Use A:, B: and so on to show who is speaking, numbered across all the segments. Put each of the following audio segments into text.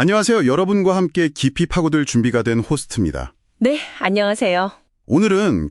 A: 안녕하세요. 여러분과 함께 깊이 파고들 준비가 된 호스트입니다.
B: 네, 안녕하세요.
A: 오늘은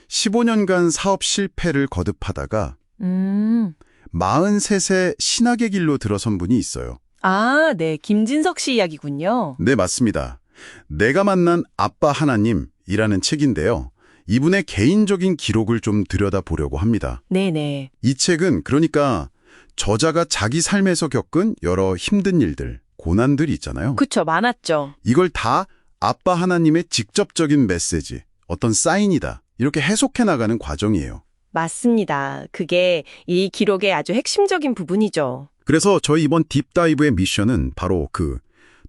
A: 15년간 사업 실패를 거듭하다가 43세 신학의 길로 들어선 분이 있어요.
B: 아, 네, 김진석 씨 이야기군요.
A: 네, 맞습니다. 내가 만난 아빠 하나님이라는 책인데요. 이분의 개인적인 기록을 좀 들여다보려고 합니다.
B: 네네.
A: 이 책은 그러니까 저자가 자기 삶에서 겪은 여러 힘든 일들, 고난들이 있잖아요.
B: 그쵸, 많았죠.
A: 이걸 다 아빠 하나님의 직접적인 메시지, 어떤 사인이다. 이렇게 해석해 나가는 과정이에요.
B: 맞습니다. 그게 이 기록의 아주 핵심적인 부분이죠.
A: 그래서 저희 이번 딥다이브의 미션은 바로 그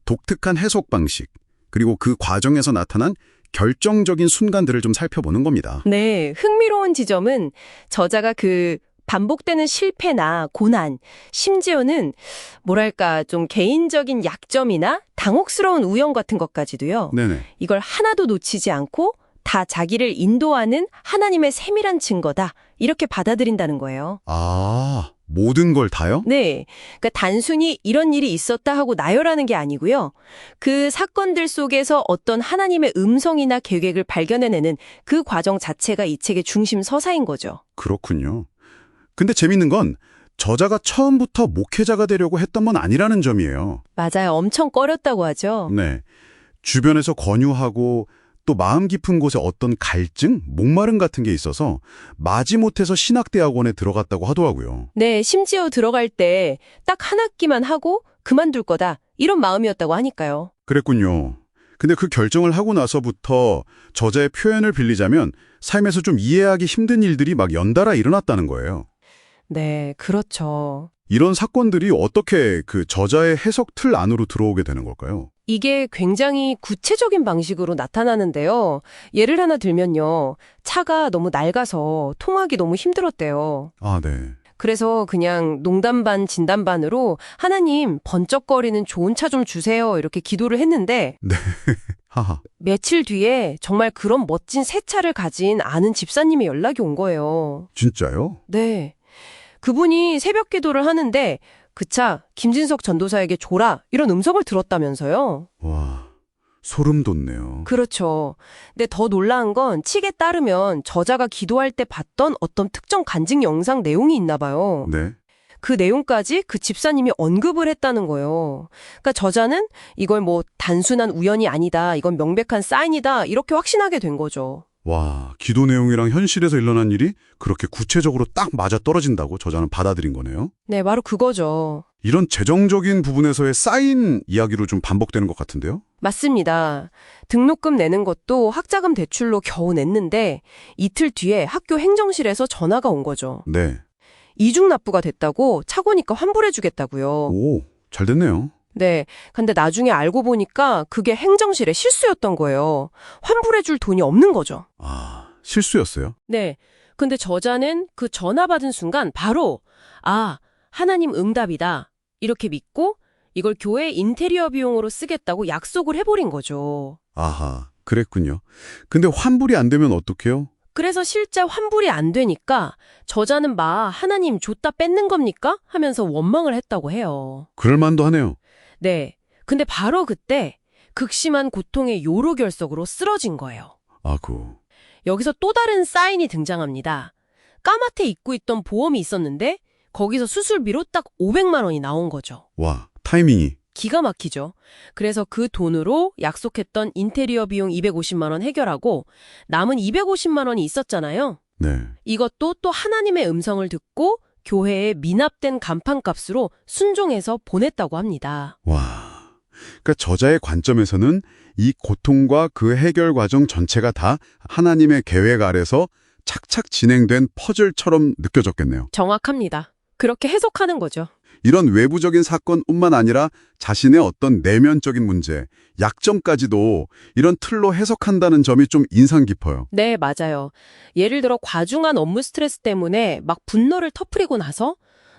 A: 독특한 해석 방식, 그리고 그 과정에서 나타난 결정적인 순간들을 좀 살펴보는 겁니다.
B: 네, 흥미로운 지점은 저자가 반복되는 실패나 고난, 심지어는 뭐랄까 좀 개인적인 약점이나 당혹스러운 우연 같은 것까지도요.
A: 네네.
B: 이걸 하나도 놓치지 않고 다 자기를 인도하는 하나님의 세밀한 증거다. 이렇게 받아들인다는 거예요.
A: 아, 모든 걸 다요?
B: 네. 그러니까 단순히 이런 일이 있었다 하고 나열하는 게 아니고요. 그 사건들 속에서 어떤 하나님의 음성이나 계획을 발견해내는 그 과정 자체가 이 책의 중심 서사인 거죠.
A: 그렇군요. 근데 재밌는 건 저자가 처음부터 목회자가 되려고 했던 건 아니라는 점이에요.
B: 맞아요. 엄청 꺼렸다고 하죠.
A: 네. 주변에서 권유하고 또 마음 깊은 곳에 어떤 갈증, 목마름 같은 게 있어서 마지못해서 신학대학원에 들어갔다고 하더라고요.
B: 네. 심지어 들어갈 때 딱 한 학기만 하고 그만둘 거다. 이런 마음이었다고 하니까요.
A: 그랬군요. 근데 그 결정을 하고 나서부터 저자의 표현을 빌리자면 삶에서 좀 이해하기 힘든 일들이 막 연달아 일어났다는 거예요.
B: 네. 그렇죠.
A: 이런 사건들이 어떻게 그 저자의 해석 틀 안으로 들어오게 되는 걸까요?
B: 이게 굉장히 구체적인 방식으로 나타나는데요. 예를 하나 들면요. 차가 너무 낡아서 통하기 너무 힘들었대요.
A: 아, 네.
B: 그래서 그냥 농담 반 진담 반으로 하나님 번쩍거리는 좋은 차 좀 주세요 이렇게 기도를 했는데
A: 네. 하하.
B: 며칠 뒤에 정말 그런 멋진 새 차를 가진 아는 집사님이 연락이 온 거예요.
A: 진짜요?
B: 네. 그분이 새벽 기도를 하는데 그 차 김진석 전도사에게 줘라 이런 음성을 들었다면서요.
A: 와, 소름 돋네요.
B: 그렇죠. 근데 더 놀라운 건 칙에 따르면 저자가 기도할 때 봤던 어떤 특정 간증 영상 내용이 있나 봐요.
A: 네.
B: 그 내용까지 그 집사님이 언급을 했다는 거예요. 그러니까 저자는 이걸 뭐 단순한 우연이 아니다, 이건 명백한 사인이다 이렇게 확신하게 된 거죠.
A: 와, 기도 내용이랑 현실에서 일어난 일이 그렇게 구체적으로 딱 맞아떨어진다고 저자는 받아들인 거네요.
B: 네, 바로 그거죠.
A: 이런 재정적인 부분에서의 쌓인 이야기로 좀 반복되는 것 같은데요?
B: 맞습니다. 등록금 내는 것도 학자금 대출로 겨우 냈는데 이틀 뒤에 학교 행정실에서 전화가 온 거죠.
A: 네.
B: 이중납부가 됐다고 차고니까 환불해주겠다고요.
A: 오, 잘 됐네요.
B: 네. 근데 나중에 알고 보니까 그게 행정실의 실수였던 거예요. 환불해줄 돈이 없는 거죠.
A: 아, 실수였어요?
B: 네. 근데 저자는 그 전화 받은 순간 바로 하나님 응답이다. 이렇게 믿고 이걸 교회 인테리어 비용으로 쓰겠다고 약속을 해버린 거죠.
A: 아하, 그랬군요. 근데 환불이 안 되면 어떡해요?
B: 그래서 실제 환불이 안 되니까 저자는 하나님 줬다 뺏는 겁니까? 하면서 원망을 했다고 해요.
A: 그럴 만도 하네요.
B: 네. 근데 바로 그때 극심한 고통의 요로결석으로 쓰러진 거예요.
A: 아구.
B: 여기서 또 다른 사인이 등장합니다. 까맣게 잊고 있던 보험이 있었는데 거기서 수술비로 딱 500만 원이 나온 거죠.
A: 와, 타이밍이.
B: 기가 막히죠. 그래서 그 돈으로 약속했던 인테리어 비용 250만 원 해결하고 남은 250만 원이 있었잖아요.
A: 네.
B: 이것도 또 하나님의 음성을 듣고 교회에 미납된 간판값으로 순종해서 보냈다고 합니다.
A: 와. 그러니까 저자의 관점에서는 이 고통과 그 해결 과정 전체가 다 하나님의 계획 아래서 착착 진행된 퍼즐처럼 느껴졌겠네요.
B: 정확합니다. 그렇게 해석하는 거죠.
A: 이런 외부적인 사건뿐만 아니라 자신의 어떤 내면적인 문제, 약점까지도 이런 틀로 해석한다는 점이 좀 인상 깊어요.
B: 네, 맞아요. 예를 들어 과중한 업무 스트레스 때문에 막 분노를 터뜨리고 나서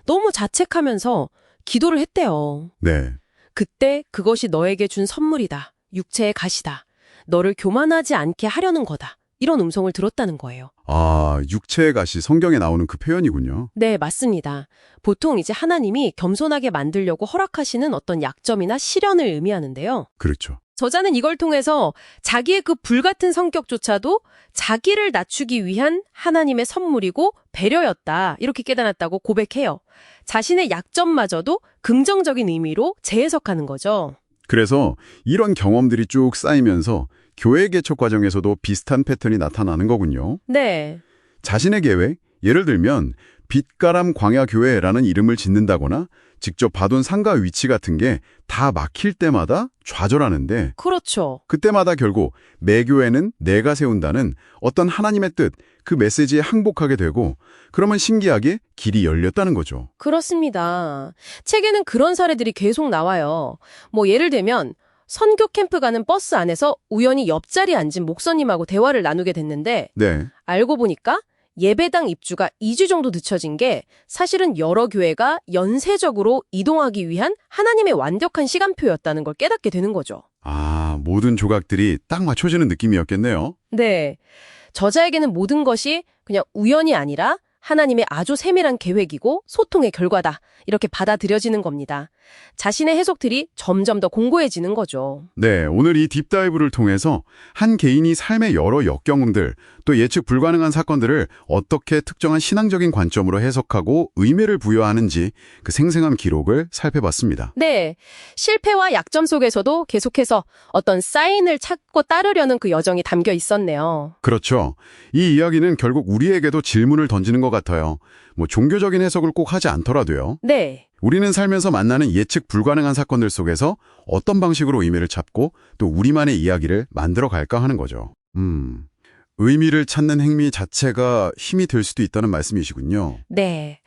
B: 너무 자책하면서 기도를 했대요.
A: 네.
B: 그때 그것이 너에게 준 선물이다. 육체의 가시다. 너를 교만하지 않게 하려는 거다. 이런 음성을 들었다는 거예요.
A: 아, 육체의 가시 성경에 나오는 그 표현이군요.
B: 네, 맞습니다. 보통 이제 하나님이 겸손하게 만들려고 허락하시는 어떤 약점이나 시련을 의미하는데요.
A: 그렇죠.
B: 저자는 이걸 통해서 자기의 그 불같은 성격조차도 자기를 낮추기 위한 하나님의 선물이고 배려였다, 이렇게 깨달았다고 고백해요. 자신의 약점마저도 긍정적인 의미로 재해석하는 거죠.
A: 그래서 이런 경험들이 쭉 쌓이면서 교회 개척 과정에서도 비슷한 패턴이 나타나는 거군요.
B: 네.
A: 자신의 계획, 예를 들면 빛가람 광야교회라는 이름을 짓는다거나 직접 봐둔 상가 위치 같은 게 다 막힐 때마다 좌절하는데
B: 그렇죠.
A: 그때마다 결국 매 교회는 내가 세운다는 어떤 하나님의 뜻, 그 메시지에 항복하게 되고 그러면 신기하게 길이 열렸다는 거죠.
B: 그렇습니다. 책에는 그런 사례들이 계속 나와요. 뭐 예를 들면 선교 캠프 가는 버스 안에서 우연히 옆자리에 앉은 목사님하고 대화를 나누게 됐는데
A: 네,
B: 알고 보니까 예배당 입주가 2주 정도 늦춰진 게 사실은 여러 교회가 연쇄적으로 이동하기 위한 하나님의 완벽한 시간표였다는 걸 깨닫게 되는 거죠.
A: 아, 모든 조각들이 딱 맞춰지는 느낌이었겠네요.
B: 네. 저자에게는 모든 것이 그냥 우연이 아니라 하나님의 아주 세밀한 계획이고 소통의 결과다, 이렇게 받아들여지는 겁니다. 자신의 해석들이 점점 더 공고해지는 거죠.
A: 네, 오늘 이 딥다이브를 통해서 한 개인이 삶의 여러 역경들, 또 예측 불가능한 사건들을 어떻게 특정한 신앙적인 관점으로 해석하고 의미를 부여하는지 그 생생한 기록을 살펴봤습니다.
B: 네, 실패와 약점 속에서도 계속해서 어떤 사인을 찾고 따르려는 그 여정이 담겨 있었네요.
A: 그렇죠. 이 이야기는 결국 우리에게도 질문을 던지는 것 같아요. 뭐 종교적인 해석을 꼭 하지 않더라도요.
B: 네.
A: 우리는 살면서 만나는 예측 불가능한 사건들 속에서 어떤 방식으로 의미를 찾고 또 우리만의 이야기를 만들어 갈까 하는 거죠. 의미를 찾는 행위 자체가 힘이 될 수도 있다는 말씀이시군요.
B: 네.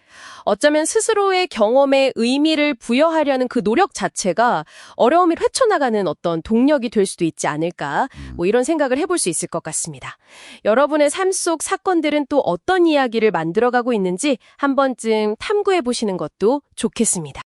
B: 어쩌면 스스로의 경험에 의미를 부여하려는 그 노력 자체가 어려움을 헤쳐나가는 어떤 동력이 될 수도 있지 않을까, 뭐 이런 생각을 해볼 수 있을 것 같습니다. 여러분의 삶 속 사건들은 또 어떤 이야기를 만들어가고 있는지 한 번쯤 탐구해 보시는 것도 좋겠습니다.